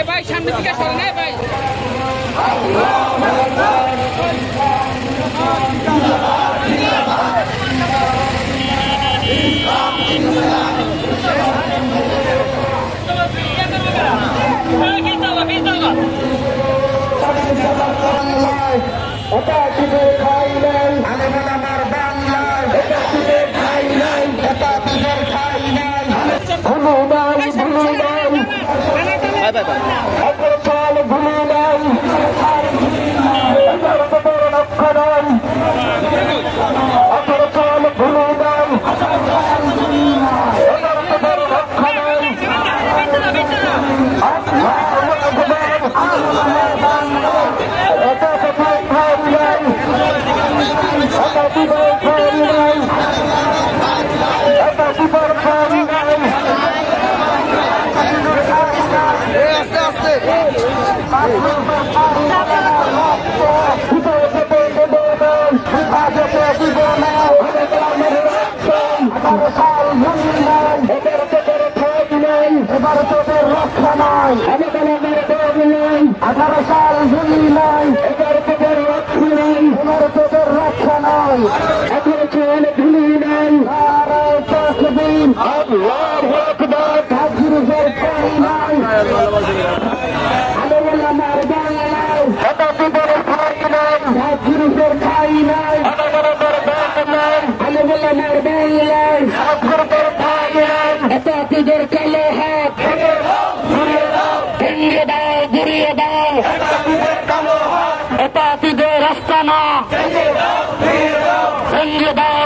ভাই সামনে দিকে সরেন ভাই। এবার তোদের রক্ষা নাই, 18 সাল ভুলি নাই, এবার তোদের রক্ষা নাই, এবার তোদের রক্ষা নাই, 18 সাল ভুলি নাই, নারায়ে তাকবীর, আল্লাহু আকবার, তাকবীরের ঠাঁই নাই, আলেমার বাংলায়, হেদায়েতের ঠাঁই নাই, তাকবীরের ঠাঁই নাই, আলেমার বাংলায়, তাকবীরের ঠাঁই নাই, হেদায়েতের কালো হাত ভেঙে দাও, ঘুরিয়ে দাও, এটা আতিদের রাস্তা না, ভেঙে দাও,